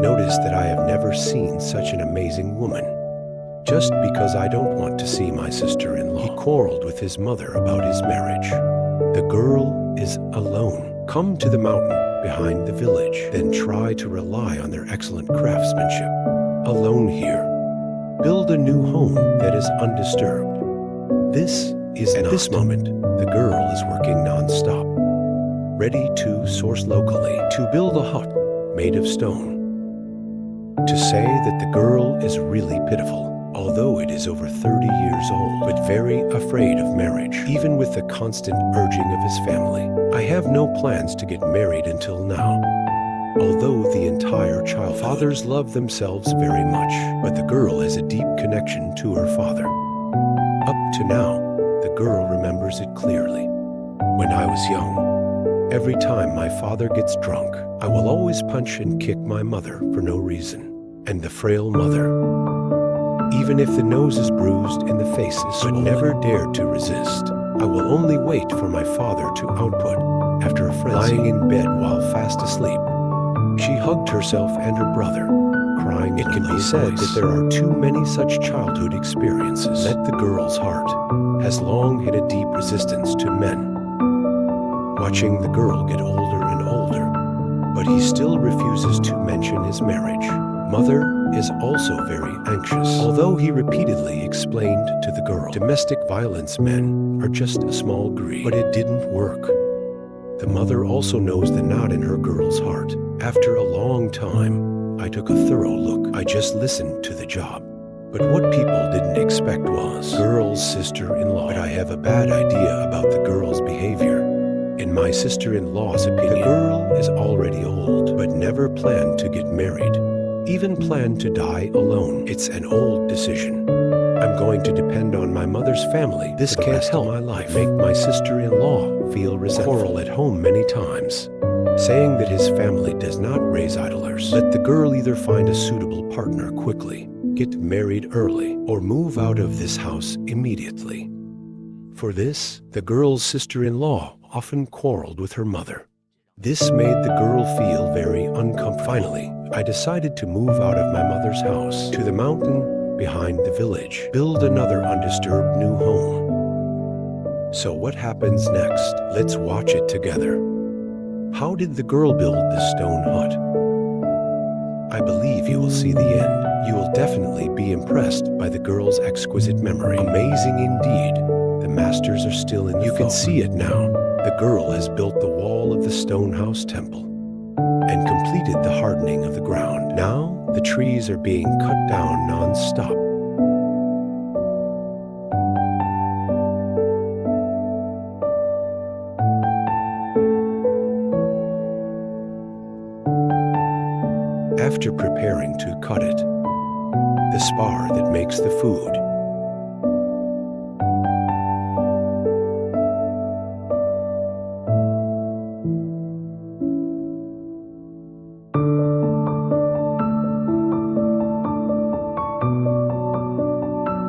noticed that I have never seen such an amazing woman. Just because I don't want to see my sister-in-law. He quarreled with his mother about his marriage. The girl is alone. Come to the mountain behind the village, then try to rely on their excellent craftsmanship. Alone here. Build a new home that is undisturbed. This is at this moment, the girl is working non-stop, ready to source locally to build a hut made of stone. To say that the girl is really pitiful, although it is over 30 years old, but very afraid of marriage, even with the constant urging of his family. I have no plans to get married until now. Although the entire child fathers love themselves very much, but the girl has a deep connection to her father. Up to now, the girl remembers it clearly. When I was young, every time my father gets drunk, I will always punch and kick my mother for no reason, and the frail mother. Even if the nose is bruised and the face is swollen, but never dared to resist. I will only wait for my father to output after a frenzy, lying in bed while fast asleep. She hugged herself and her brother, crying. It can be said that there are too many such childhood experiences. That the girl's heart has long had a deep resistance to men. Watching the girl get older and older, but he still refuses to mention his marriage. Mother is also very anxious, although he repeatedly explained to the girl, domestic violence men are just a small greed, but it didn't work. The mother also knows the knot in her girl's heart. After a long time, I took a thorough look. I just listened to the job. But what people didn't expect was girl's sister-in-law. But I have a bad idea about the girl's behavior. In my sister-in-law's opinion, the girl is already old, but never planned to get married. Even planned to die alone. It's an old decision. I'm going to depend on my mother's family. This can't help my life. Make my sister-in-law feel resentful. Quarrel at home many times, saying that his family does not raise idlers. Let the girl either find a suitable partner quickly, get married early, or move out of this house immediately. For this, the girl's sister-in-law often quarreled with her mother. This made the girl feel very uncomfortable. Finally, I decided to move out of my mother's house to the mountain behind the village, build another undisturbed new home. So what happens next? Let's watch it together. How did the girl build the stone hut? I believe you will see the end. You will definitely be impressed by the girl's exquisite memory. Amazing indeed. The masters are still in the You can see it now. The girl has built the wall of the stone house temple and completed the hardening of the ground. Now, the trees are being cut down non-stop. After preparing to cut it, the spar that makes the food,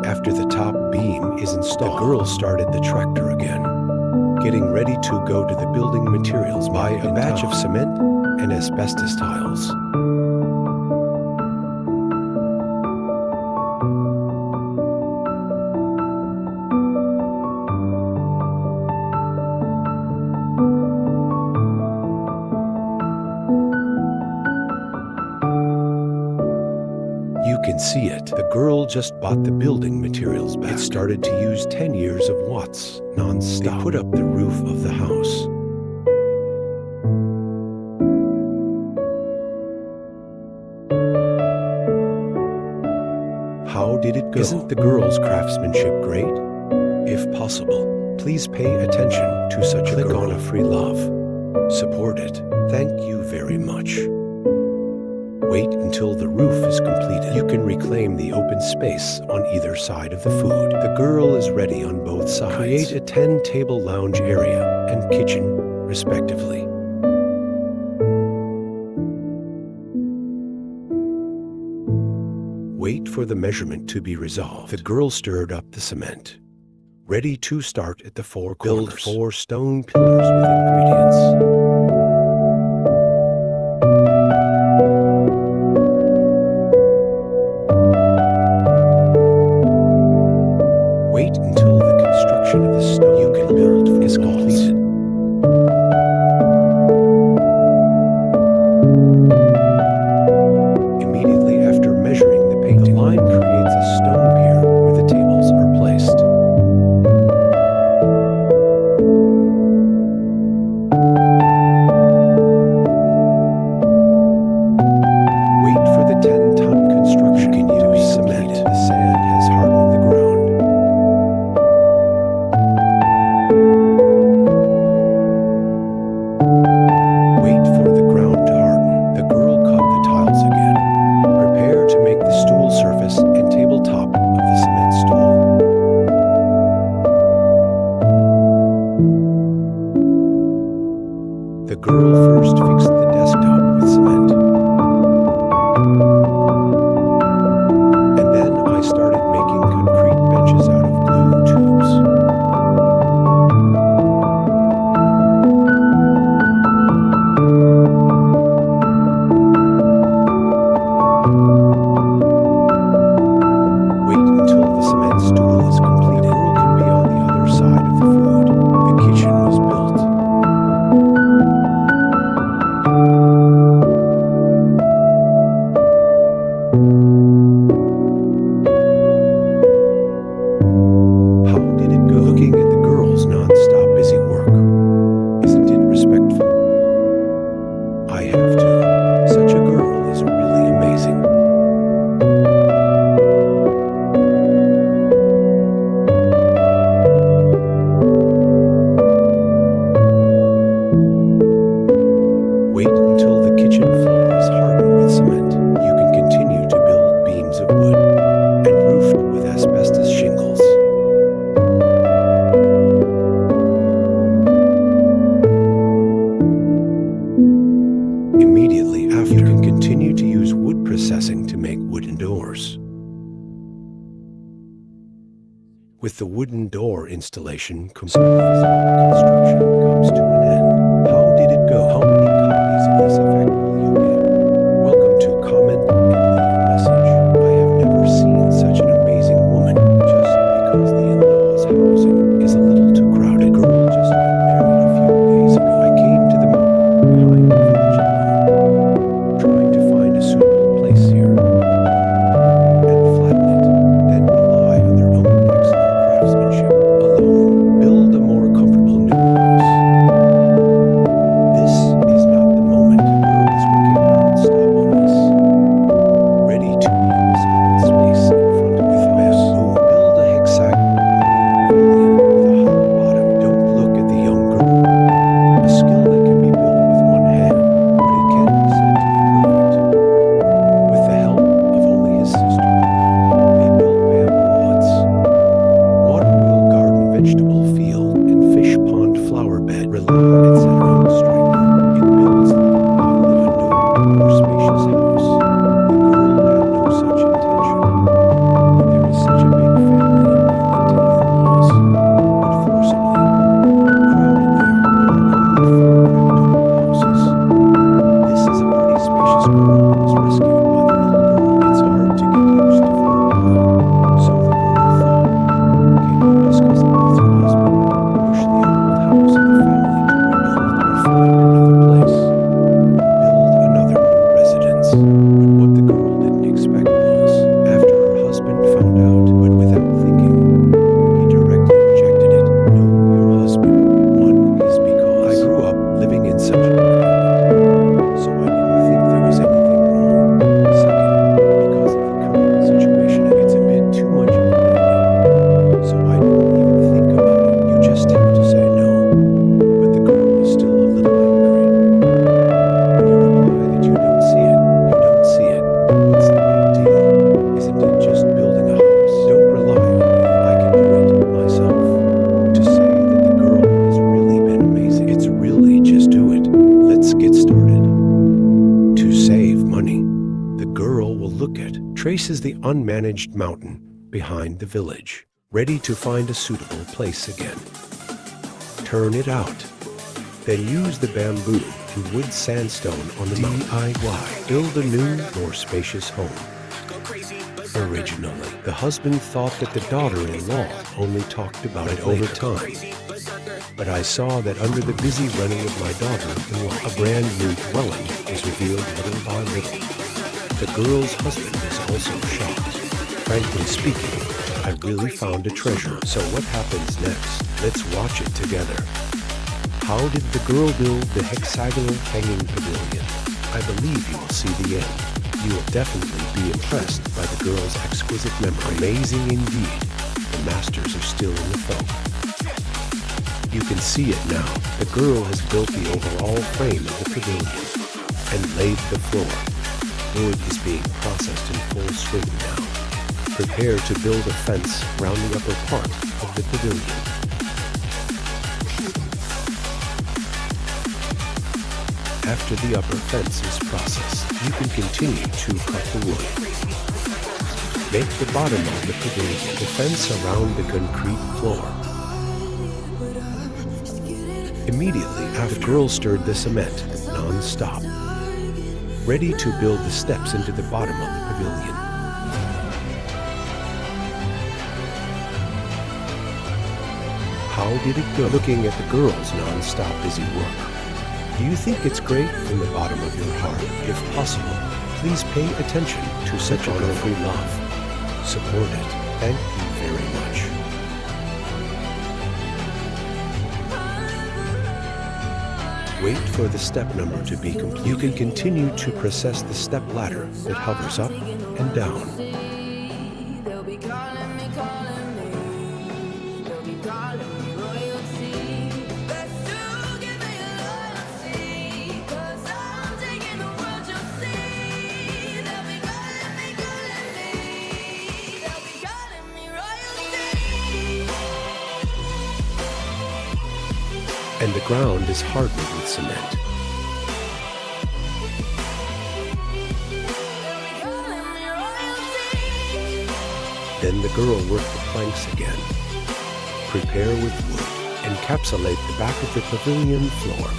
after the top beam is installed, the girl started the tractor again, getting ready to go to the building materials, buy a batch of cement and asbestos tiles. You can see it. The girl just bought the building materials back. It started to use 10 years of watts non-stop. They put up the roof of the house. How did it go? Isn't the girl's craftsmanship great? If possible, please pay attention to such a girl. Click on a free love. Support it. Thank you very much. Wait until the roof is completed. You can reclaim the open space on either side of the food. The girl is ready on both sides. Create a 10-table lounge area and kitchen, respectively. Wait for the measurement to be resolved. The girl stirred up the cement, ready to start at the four corners. Build 4 stone pillars with ingredients. With the wooden door installation complete, construction comes to an end. How did it go? How many copies of this effect will you get? Welcome to comment and leave a message. I have never seen such an amazing woman. Just because the in-laws' housing is a little too crowded. A girl just got married a few days ago. I came to the mountain behind the village alone, trying to find a suitable place here and flatten it, then rely on their own excellent craftsmanship alone. Build a more comfortable new house. This is not the moment. The girl is working non-stop on this, ready to be in this open space in front of with bamboo. Build a hexagonal hanging pavilion with a hollow bottom. Don't look at the young girl. A skill that can be built with one hand, but it can be said to be perfect. With the help of only his sister, they built bamboo huts, water wheel garden, vegetable field, and fish pond flower bed. Rely its own strength. It builds little by little a new, more spacious house. The girl had no such intention, but there is such a big family in Burlington in-laws, but forcibly, all crowded there, are only 4 cramped houses. This is a pretty spacious girl who was rescued by the little girl. It's hard to get used to for a while, so the girl thought, can you discuss it with your husband? Push the old house of the family to rebuild or find another place. Build another new residence. But what the girl didn't expect was, after her husband found out, but without thinking, he directly rejected it. No, your husband. One is because I grew up living in such an environment, so I didn't think there was anything wrong. Second, because of the current situation, it's a bit too much of a negative, so I didn't even think about it. You just have to say no. But the girl is still a little angry. When you reply that you don't see it, you don't see it. What's the big deal? Isn't it just building a house? Don't rely on me. I can do it myself. To say that the girl has really been amazing, it's really just do it. Let's get started. To save money, the girl will look at, traces the unmanaged mountain behind the village, ready to find a suitable place again. Turn it out. Then use the bamboo and wood sandstone on the mountain. DIY. Build a new, more spacious home. Originally, the husband thought that the daughter-in-law only talked about it over time. But I saw that under the busy running of my daughter-in-law, a brand new dwelling was revealed little by little. The girl's husband was also shocked. Frankly speaking, I really found a treasure. So what happens next? Let's watch it together. How did the girl build the hexagonal hanging pavilion? I believe you will see the end. You will definitely be impressed by the girl's exquisite memory. Amazing indeed. The masters are still in the folk. You can see it now. The girl has built the overall frame of the pavilion and laid the floor. Wood is being processed in full swing now. Prepare to build a fence around the upper part of the pavilion. After the upper fence is processed, you can continue to cut the wood. Make the bottom of the pavilion, the fence around the concrete floor. Immediately after, the girl stirred the cement non-stop, ready to build the steps into the bottom of the pavilion. How did it go? Looking at the girl's non-stop busy work, do you think it's great from the bottom of your heart? If possible, please pay attention to such a wonderful love. Support it. Thank you very much. Wait for the step number to be complete. You can continue to process the step ladder that hovers up and down. And the ground is hardened with cement. Then the girl worked the planks again. Prepare with wood. Encapsulate the back of the pavilion floor.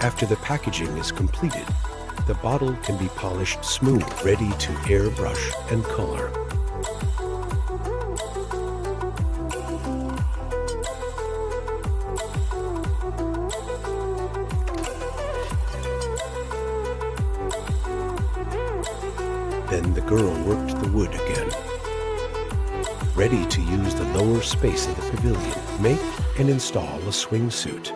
After the packaging is completed, the bottle can be polished smooth, ready to airbrush and color. Then the girl worked the wood again. Ready to use the lower space of the pavilion, make and install a swingsuit.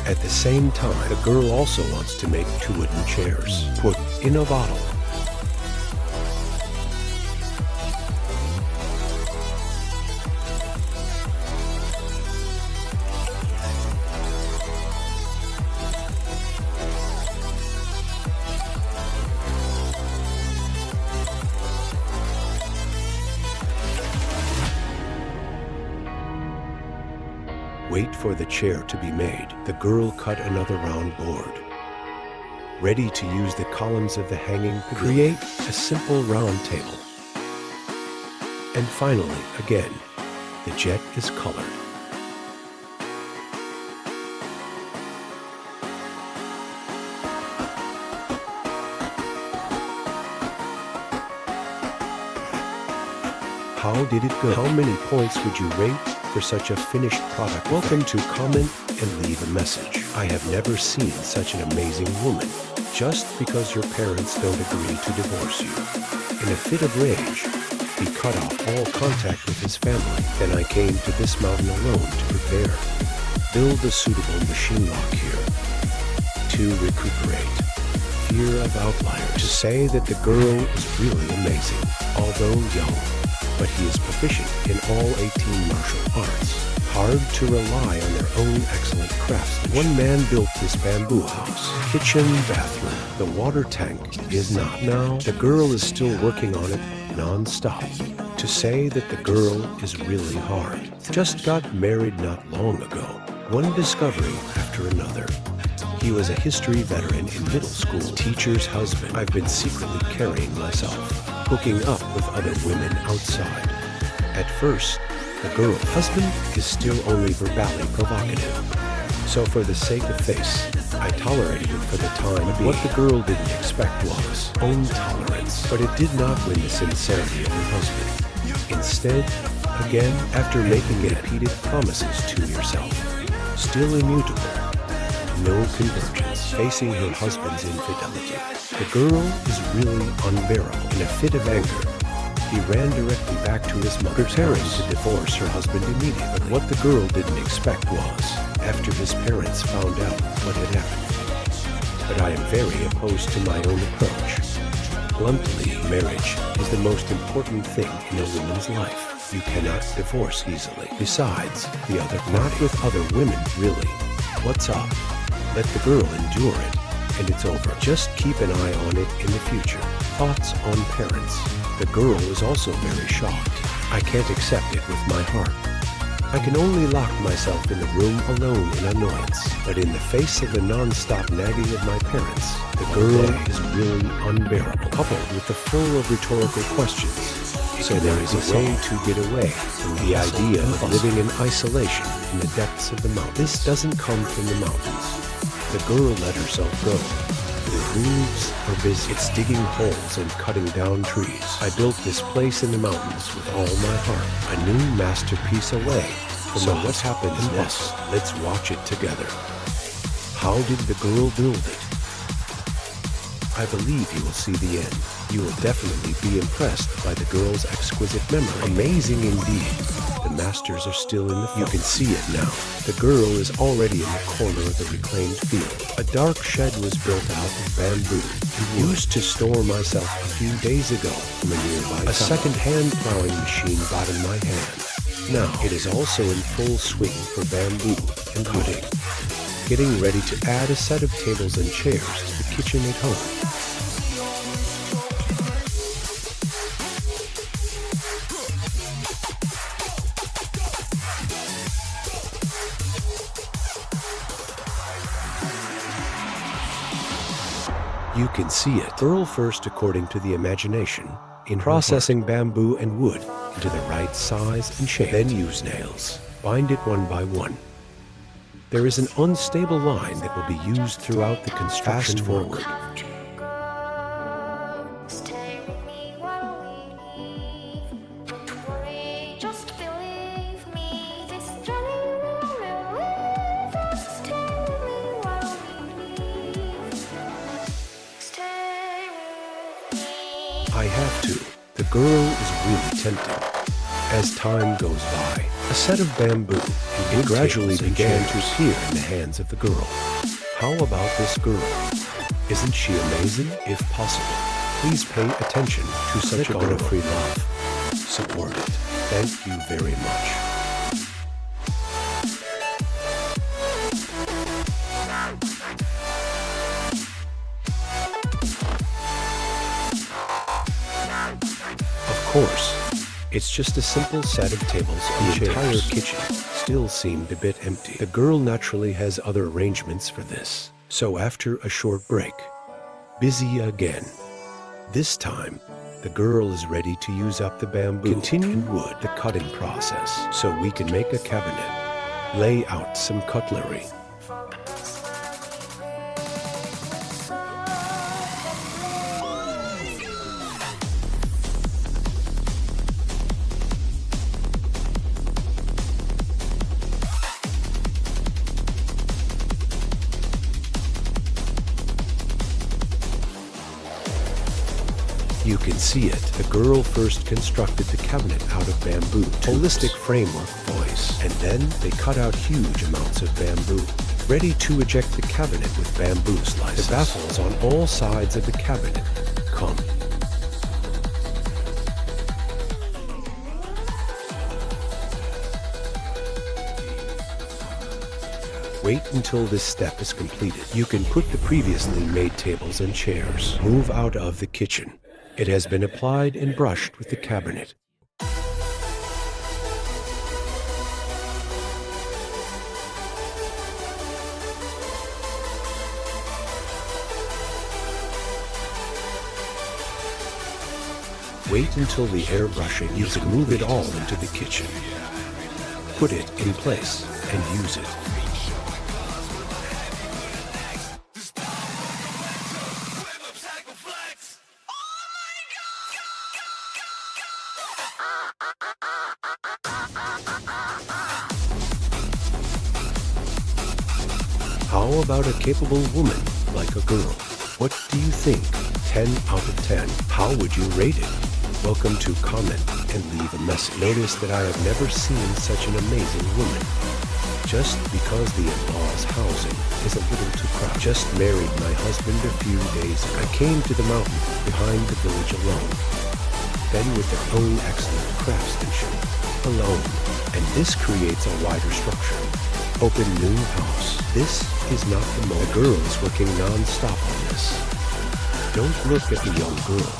At the same time, the girl also wants to make 2 wooden chairs. Put in a bottle. Wait for the chair to be made. The girl cut another round board. Ready to use the columns of the hanging pavilion. Create a simple round table. And finally, again, the jet is colored. How did it go? How many points would you rate for such a finished product? Welcome to comment and leave a message. I have never seen such an amazing woman. Just because your parents don't agree to divorce you. In a fit of rage, he cut off all contact with his family. Then I came to this mountain alone to prepare. Build a suitable machine lock here. To recuperate. Fear of outliers. To say that the girl is really amazing, although young. But he is proficient in all 18 martial arts. Hard to rely on their own excellent craftsmanship. One man built this bamboo house, kitchen, bathroom. The water tank is not. Now, the girl is still working on it non-stop. To say that the girl is really hard. Just got married not long ago. One discovery after another. He was a history veteran in middle school. Teacher's husband. I've been secretly carrying myself. Hooking up with other women outside. At first, the girl's husband is still only verbally provocative. So for the sake of face, I tolerated it for the time being. What the girl didn't expect was own tolerance. But it did not win the sincerity of her husband. Instead, again, after making repeated promises to yourself, still immutable, no convergence, facing her husband's infidelity. The girl is really unbearable. In a fit of anger, he ran directly back to his mother, preparing to divorce her husband immediately. But what the girl didn't expect was, after his parents found out what had happened. But I am very opposed to my own approach. Bluntly, marriage is the most important thing in a woman's life. You cannot divorce easily. Besides, the other, not with other women, really. What's up? Let the girl endure it, and it's over. Just keep an eye on it in the future. Thoughts on parents. The girl is also very shocked. I can't accept it with my heart. I can only lock myself in the room alone in annoyance. But in the face of the non-stop nagging of my parents, the girl is really unbearable, coupled with the full of rhetorical questions. So there is a way to get away from the idea of living in isolation in the depths of the mountains. This doesn't come from the mountains. The girl let herself go. The hooves are busy. It's digging holes and cutting down trees. I built this place in the mountains with all my heart. A new masterpiece away from so what happens next? Let's watch it together. How did the girl build it? I believe you will see the end. You will definitely be impressed by the girl's exquisite memory. Amazing indeed. The masters are still in the film. You can see it now. The girl is already in the corner of the reclaimed field. A dark shed was built out of bamboo and used to store myself a few days ago from a nearby. A second-hand plowing machine got in my hand. Now it is also in full swing for bamboo and wooding, getting ready to add a set of tables and chairs to the kitchen at home. You can see it. Burl first according to the imagination in processing bamboo and wood into the right size and shape. Then use nails. Bind it one by one. There is an unstable line that will be used throughout the construction. Fast forward. I have to. The girl is really tempting. As time goes by, a set of bamboo and gradually began to appear in the hands of the girl. How about this girl? Isn't she amazing? If possible, please pay attention to such a girl. Free love. Support it. Thank you very much. Of course, it's just a simple set of tables and chairs. The entire kitchen still seemed a bit empty. The girl naturally has other arrangements for this. So after a short break, busy again. This time, the girl is ready to use up the bamboo and wood, the cutting process, so we can make a cabinet, lay out some cutlery. You can see it. The girl first constructed the cabinet out of bamboo, holistic framework voice, and then they cut out huge amounts of bamboo, ready to eject the cabinet with bamboo slices. The baffles on all sides of the cabinet come. Wait until this step is completed. You can put the previously made tables and chairs. Move out of the kitchen. It has been applied and brushed with the cabinet. Wait until the airbrushing. You can move it all into the kitchen. Put it in place and use it. How about a capable woman like a girl? What do you think? 10 out of 10. How would you rate it? Welcome to comment and leave a message. Notice that I have never seen such an amazing woman. Just because the in-laws' housing is a little too crowded. Just married my husband a few days ago. I came to the mountain behind the village alone. Then with their own excellent craftsmanship. Alone. And this creates a wider structure. Open new house. This is not the moment. The girl is working non-stop on this. Don't look at the young girl.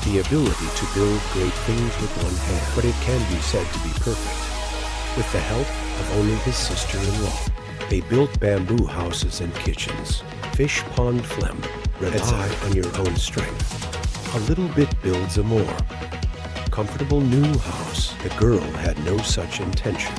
The ability to build great things with one hand, but it can be said to be perfect. With the help of only his sister-in-law, they built bamboo houses and kitchens. Fish pond phlegm. Rely on your own strength. A little bit builds a more comfortable new house. The girl had no such intention.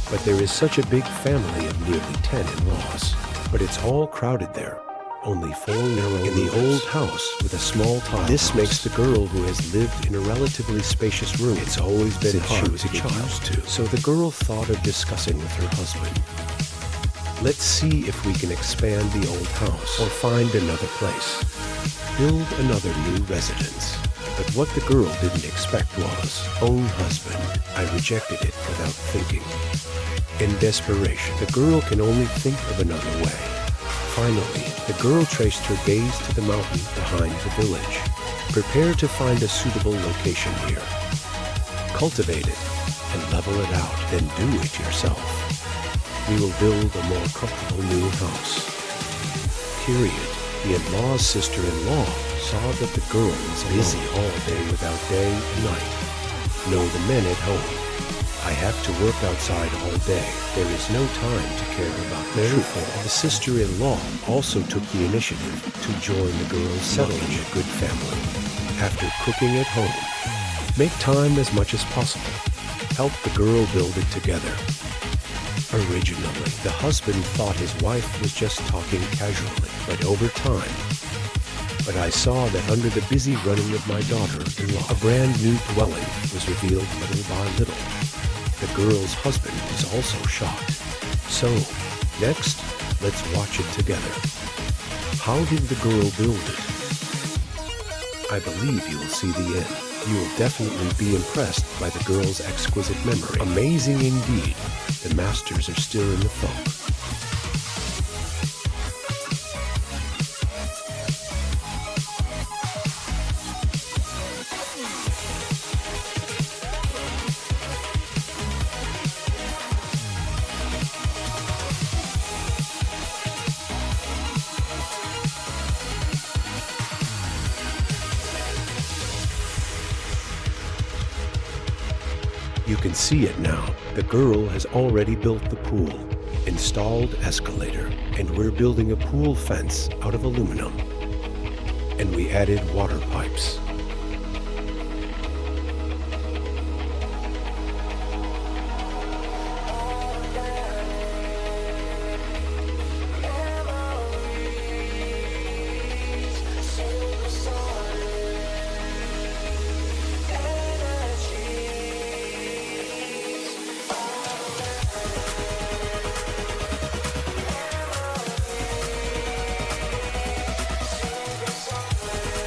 But there is such a big family of nearly 10 in-laws. But it's all crowded there. Only 4 narrow in the old house with a small tile. This makes the girl who has lived in a relatively spacious room. It's always been hard to get used to. So the girl thought of discussing with her husband. Let's see if we can expand the old house or find another place. Build another new residence. But what the girl didn't expect was, own husband. I rejected it without thinking. In desperation, the girl can only think of another way. Finally, the girl traced her gaze to the mountain behind the village. Prepare to find a suitable location here. Cultivate it and level it out, then do it yourself. We will build a more comfortable new house. Period. The in-law's sister-in-law saw that the girl was busy all day without day and night. No, the men at home. I have to work outside all day. There is no time to care about the therefore, the sister-in-law also took the initiative to join the girls settling a good family. After cooking at home, make time as much as possible. Help the girl build it together. Originally, the husband thought his wife was just talking casually, but over time, I saw that under the busy running of my daughter-in-law, a brand new dwelling was revealed little by little. The girl's husband was also shocked. So, next, let's watch it together. How did the girl build it? I believe you will see the end. You will definitely be impressed by the girl's exquisite memory. Amazing indeed. The masters are still in the funk. You can see it now. The girl has already built the pool, installed escalator, and we're building a pool fence out of aluminum. And we added water pipes.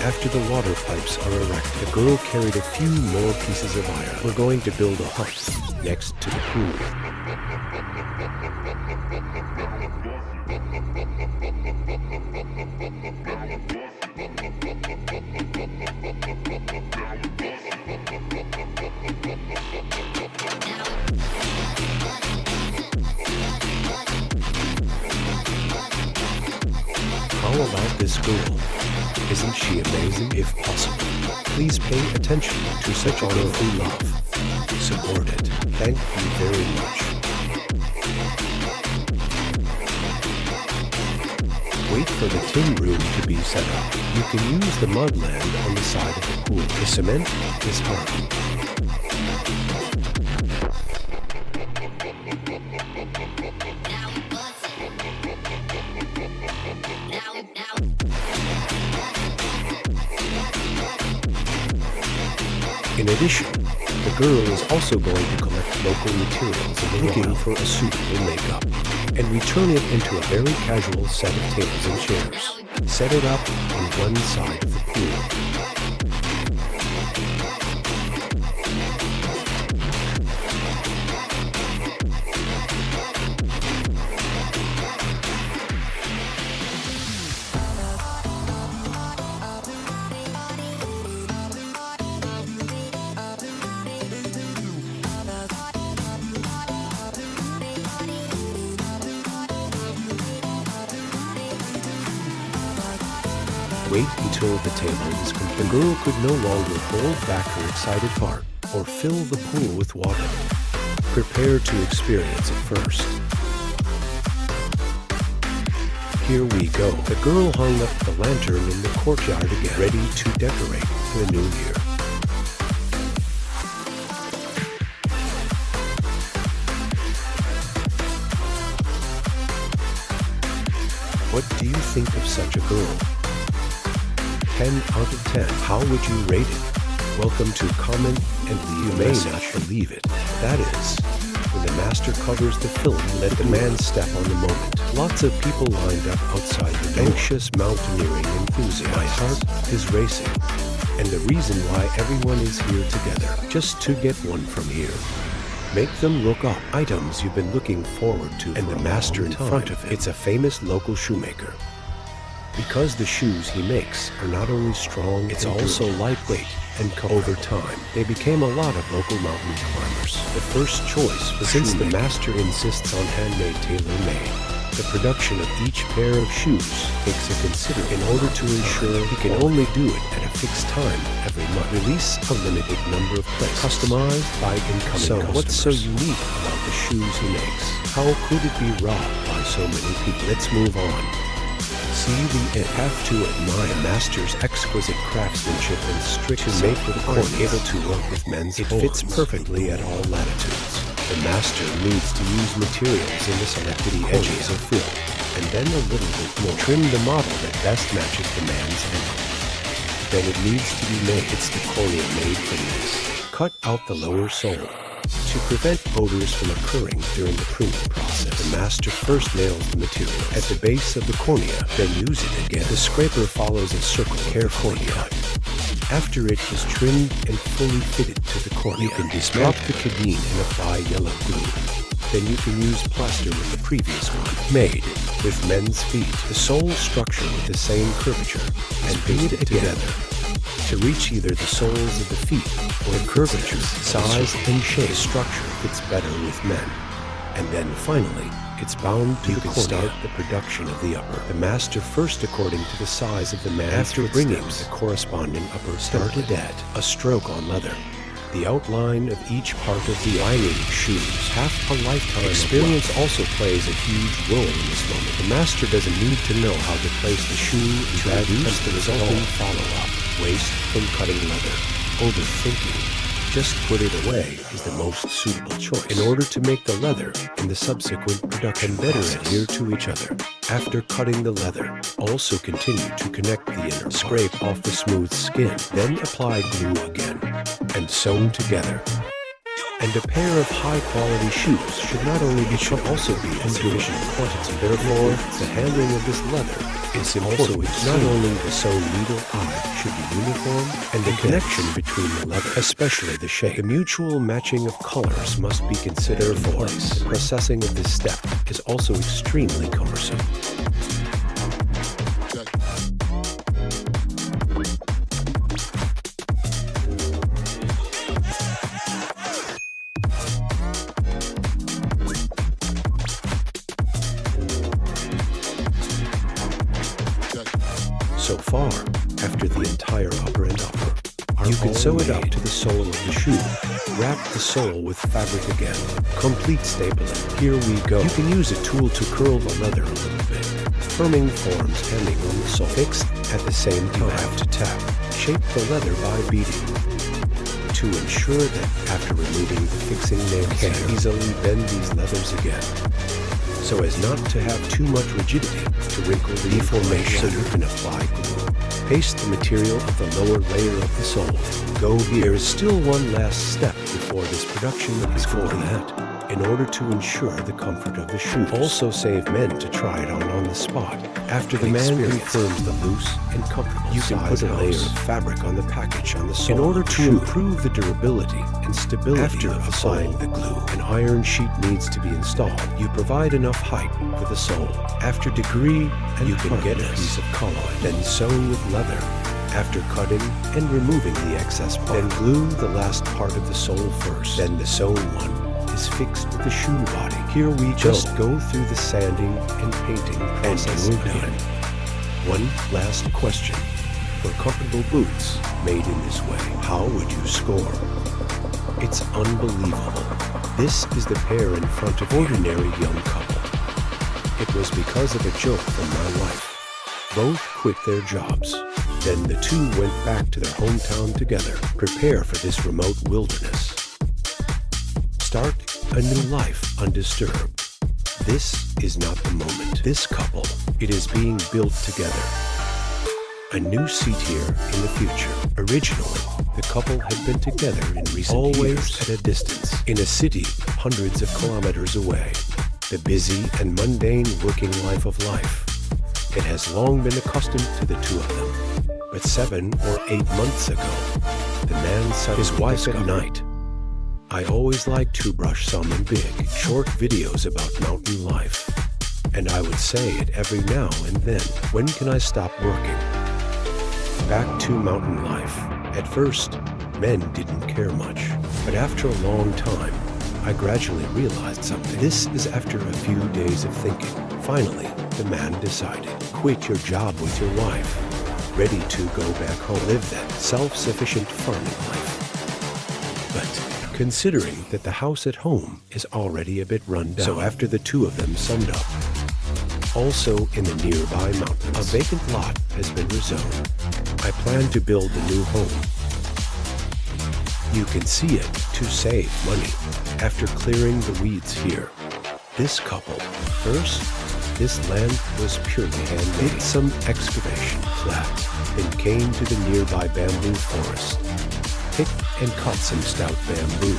After the water pipes are erected, the girl carried a few more pieces of iron. We're going to build a hut next to the pool. How about this girl? Isn't she amazing? If possible, please pay attention to such wonderful love. Support it. Thank you very much. Wait for the tin room to be set up. You can use the mud land on the side of the pool. The cement is hard. In addition, the girl is also going to collect local materials and looking for a suitable makeup, and return it into a very casual set of tables and chairs. Set it up on one side of the pool. Wait until the table is complete. The girl could no longer hold back her excited heart or fill the pool with water. Prepare to experience it first. Here we go. The girl hung up the lantern in the courtyard again, ready to decorate for the new year. What do you think of such a girl? 10 out of 10. How would you rate it? Welcome to comment and leave. You may not believe it. That is, when the master covers the film, let the man step on the moment. Lots of people lined up outside the door. Anxious mountaineering enthusiasts. My heart is racing. And the reason why everyone is here together, just to get one from here. Make them look up items you've been looking forward to, and the master in front of it. It's a famous local shoemaker. Because the shoes he makes are not only strong, it's also lightweight and over time. They became a lot of local mountain climbers. The first choice for since the master insists on handmade tailor-made. The production of each pair of shoes takes a consideration in order to ensure he can only do it at a fixed time every month. Release a limited number of places, customized by incoming customers. What's so unique about the shoes he makes? How could it be robbed by so many people? Let's move on. See the end. Have to admire the master's exquisite craftsmanship and strict to make with cornea. Able to work with men's It fits perfectly at all latitudes. The master needs to use materials in the selected edges of fill, and then a little bit more. Trim the model that best matches the man's ankle. Then it needs to be made. It's the cornea made from this. Cut out the lower sole. To prevent odors from occurring during the pruning process, the master first nails the material at the base of the cornea, then use it again. The scraper follows a circle carefully cut. After it is trimmed and fully fitted to the cornea, you can dismount the cadene and apply yellow glue. Then you can use plaster with the previous one. Made with men's feet, the sole structure with the same curvature and painted together. To reach either the soles of the feet or the curvature, size, and shape, structure fits better with men. And then finally, it's bound to start the production of the upper. The master first according to the size of the man. After bringing the corresponding upper started at a stroke on leather. The outline of each part of the lining shoes. Half a lifetime experience also plays a huge role in this moment. The master doesn't need to know how to place the shoe to reduce the resulting follow-up. Waste from cutting leather. Overthinking. Just put it away is the most suitable choice. In order to make the leather and the subsequent production better adhere to each other. After cutting the leather, also continue to connect the inner. Scrape off the smooth skin, then apply glue again, and sewn together. And a pair of high-quality shoes should not only be, it should also be in sufficient quantity. Therefore, the handling of this leather is important. Not only the sewn needle eye should be uniform, and the connection between the leather, especially the shape. The mutual matching of colors must be considered for us. The processing of this step is also extremely cumbersome. So far, after the entire upper and upper, you can sew it up to the sole of the shoe. Wrap the sole with fabric again. Complete stapling. Here we go. You can use a tool to curl the leather a little bit. Firming forms hemming on the sole. Fixed at the same time. You have to tap. Shape the leather by beating. To ensure that after removing the fixing nails, you can easily bend these leathers again, so as not to have too much rigidity to wrinkle the deformation. So you can apply glue. Paste the material of the lower layer of the sole. Go here. There is still one last step before this production is complete. In order to ensure the comfort of the shoe. Also save men to try it on the spot. After the man confirms the loose and comfortable you can put a layer of fabric on the package on the sole. In order to improve the durability and stability after applying the glue, an iron sheet needs to be installed. You provide enough height for the sole. After degree, and you can get a piece of collar, then sewn with leather. After cutting and removing the excess part, then glue the last part of the sole first. Then the sewn one is fixed with the shoe body. Here we just go through the sanding and painting process again. One last question. For comfortable boots made in this way, how would you score? It's unbelievable. This is the pair in front of ordinary young couple. It was because of a joke from my wife. Both quit their jobs. Then the two went back to their hometown together, prepare for this remote wilderness. Start a new life undisturbed. This is not the moment. This couple, it is being built together. A new seat here in the future. Originally, the couple had been together in recent years at a distance, in a city hundreds of kilometers away. The busy and mundane working life of life. It has long been accustomed to the two of them. But 7 or 8 months ago, the man saw his wife at night. I always liked to brush some big, short videos about mountain life. And I would say it every now and then. When can I stop working? Back to mountain life. At first, men didn't care much. But after a long time, I gradually realized something. This is after a few days of thinking. Finally, the man decided. Quit your job with your wife. Ready to go back home. Live that self-sufficient farming life. But considering that the house at home is already a bit run down. So after the two of them summed up, also in the nearby mountains, a vacant lot has been rezoned. I plan to build a new home. You can see it to save money after clearing the weeds here. This couple, first, this land was purely handmade. Did some excavation, flat, then came to the nearby bamboo forest. Picked and cut some stout bamboo.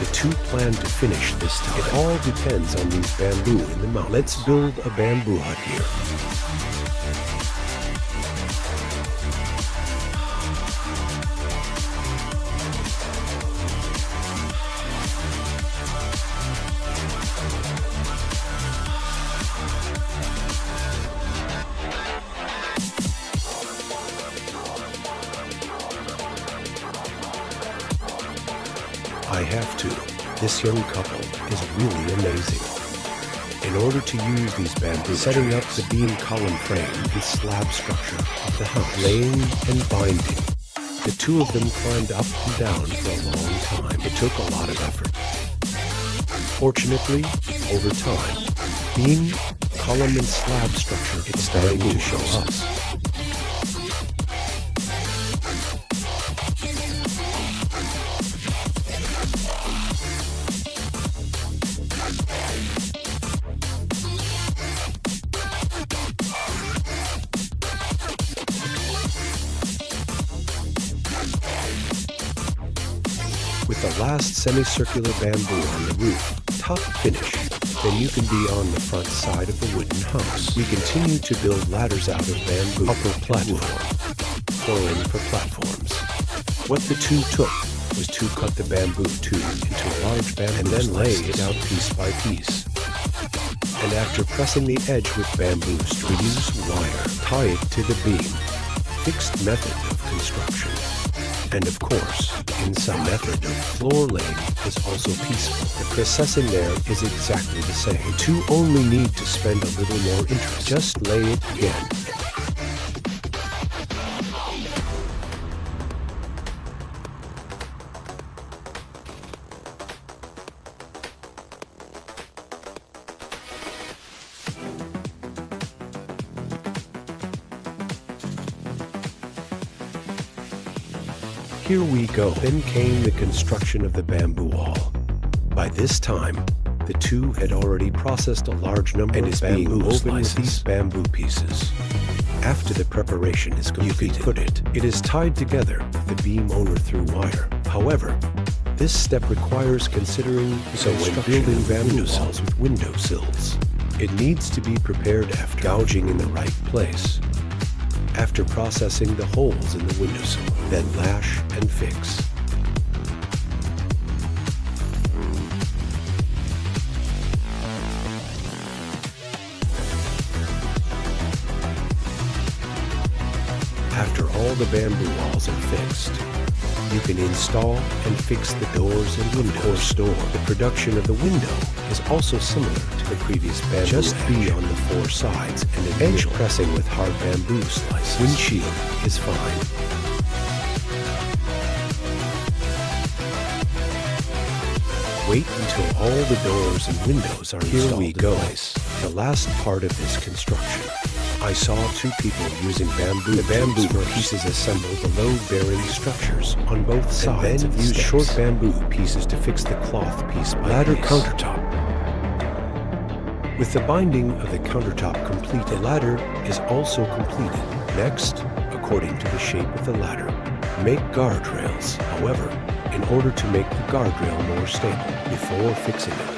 The two plan to finish this time. It all depends on these bamboo in the mountain. Let's build a bamboo hut here. I have to. This young couple is really amazing. In order to use these bamboo, setting up the beam column frame and slab structure of the house, laying and binding. The two of them climbed up and down for a long time. It took a lot of effort. Fortunately, over time, beam, column, and slab structure is starting to show up. With the last semicircular bamboo on the roof, top finish, then you can be on the front side of the wooden house. We continue to build ladders out of bamboo, upper platform, flooring for platforms. What the two took was to cut the bamboo tube into a large bamboo and then lay it out piece by piece. And after pressing the edge with bamboo use wire, tie it to the beam. Fixed method of construction. And of course, in some method of floor laying is also peaceful. The processing there is exactly the same. The two only need to spend a little more interest. Just lay it again. Here we go. Then came the construction of the bamboo wall. By this time, the two had already processed a large number of bamboo woven with these bamboo pieces. After the preparation is completed, you can put it. It is tied together with the beam owner through wire. However, this step requires considering the when building bamboo walls with windowsills. It needs to be prepared after gouging in the right place. After processing the holes in the windowsill, then lash and fix. After all the bamboo walls are fixed, you can install and fix the doors and windows. The production of the window is also similar to the previous bamboo. Just be on the four sides and an edge pressing with hard bamboo slices. Windshield is fine. Wait until all the doors and windows are installed. Here we go. The last part of this construction. I saw two people using bamboo. The bamboo pieces assembled the load-bearing structures on both sides, and then use short bamboo pieces to fix the cloth piece by ladder countertop. With the binding of the countertop complete, the ladder is also completed. Next, according to the shape of the ladder, make guardrails. However, in order to make the guardrail more stable before fixing it.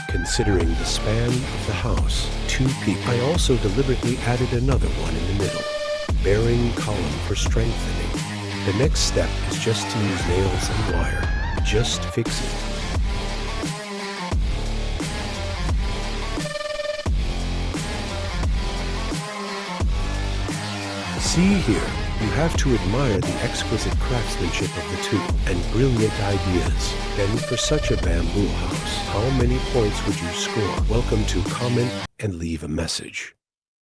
Considering the span of the house, 2 people. I also deliberately added another one in the middle. bearing column for strengthening. The next step is just to use nails and wire. Just fix it. See here, you have to admire the exquisite craftsmanship of the tool and brilliant ideas. Then for such a bamboo house, how many points would you score? Welcome to comment and leave a message.